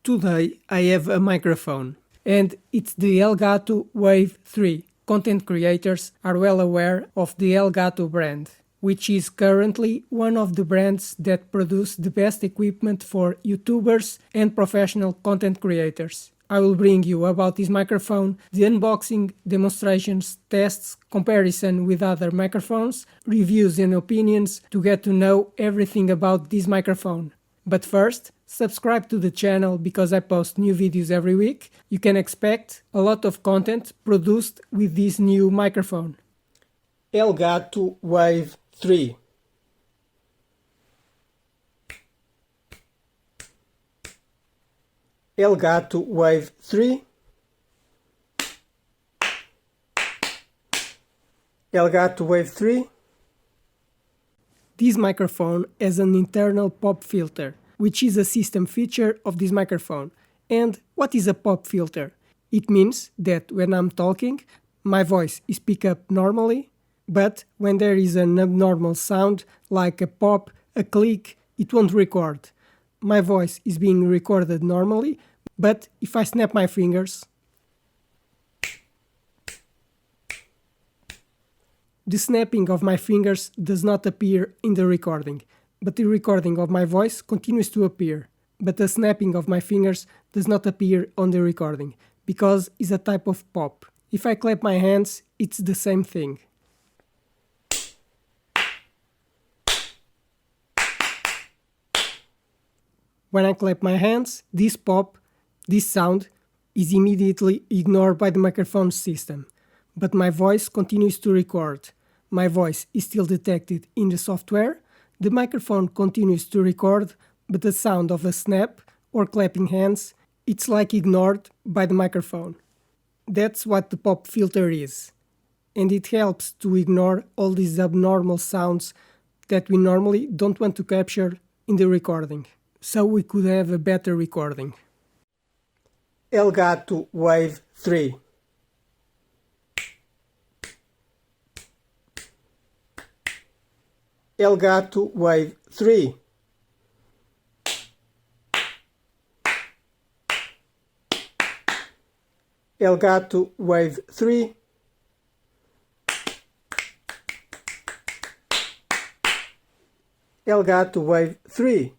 Today I have a microphone, and it's the ELGATO Wave 3. Content creators are well aware of the ELGATO brand, which is currently one of the brands that produce the best equipment for YouTubers and professional content creators. I will bring you about this microphone, the unboxing, demonstrations, tests, comparison with other microphones, reviews and opinions to get to know everything about this microphone. But first, subscribe to the channel because I post new videos every week. You can expect a lot of content produced with this new microphone. ELGATO Wave 3. ELGATO Wave 3. ELGATO Wave 3. This microphone has an internal pop filter, which is a system feature of this microphone. And what is a pop filter? It means that when I'm talking, my voice is picked up normally, but when there is an abnormal sound, like a pop, a click, it won't record. My voice is being recorded normally, but if I snap my fingers, the snapping of my fingers does not appear in the recording, but the recording of my voice continues to appear. But the snapping of my fingers does not appear on the recording, because it's a type of pop. If I clap my hands, it's the same thing. When I clap my hands, this pop, this sound, is immediately ignored by the microphone system. But my voice continues to record. My voice is still detected in the software, the microphone continues to record, but the sound of a snap or clapping hands, it's like ignored by the microphone. That's what the pop filter is. And it helps to ignore all these abnormal sounds that we normally don't want to capture in the recording, so we could have a better recording. ELGATO Wave 3. ELGATO Wave 3. ELGATO Wave 3. ELGATO Wave 3.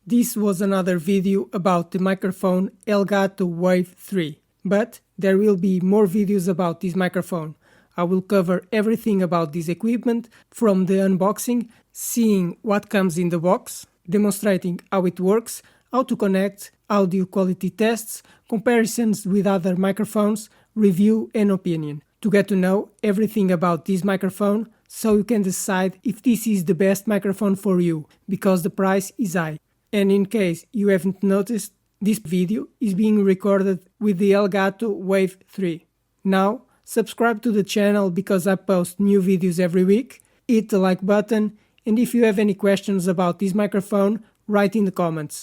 This was another video about the microphone ELGATO Wave 3, but there will be more videos about this microphone. I will cover everything about this equipment, from the unboxing, seeing what comes in the box, demonstrating how it works, how to connect, audio quality tests, comparisons with other microphones, review and opinion, to get to know everything about this microphone so you can decide if this is the best microphone for you, because the price is high. And in case you haven't noticed, this video is being recorded with the ELGATO Wave 3. Now, subscribe to the channel because I post new videos every week, hit the like button, and if you have any questions about this microphone, write in the comments.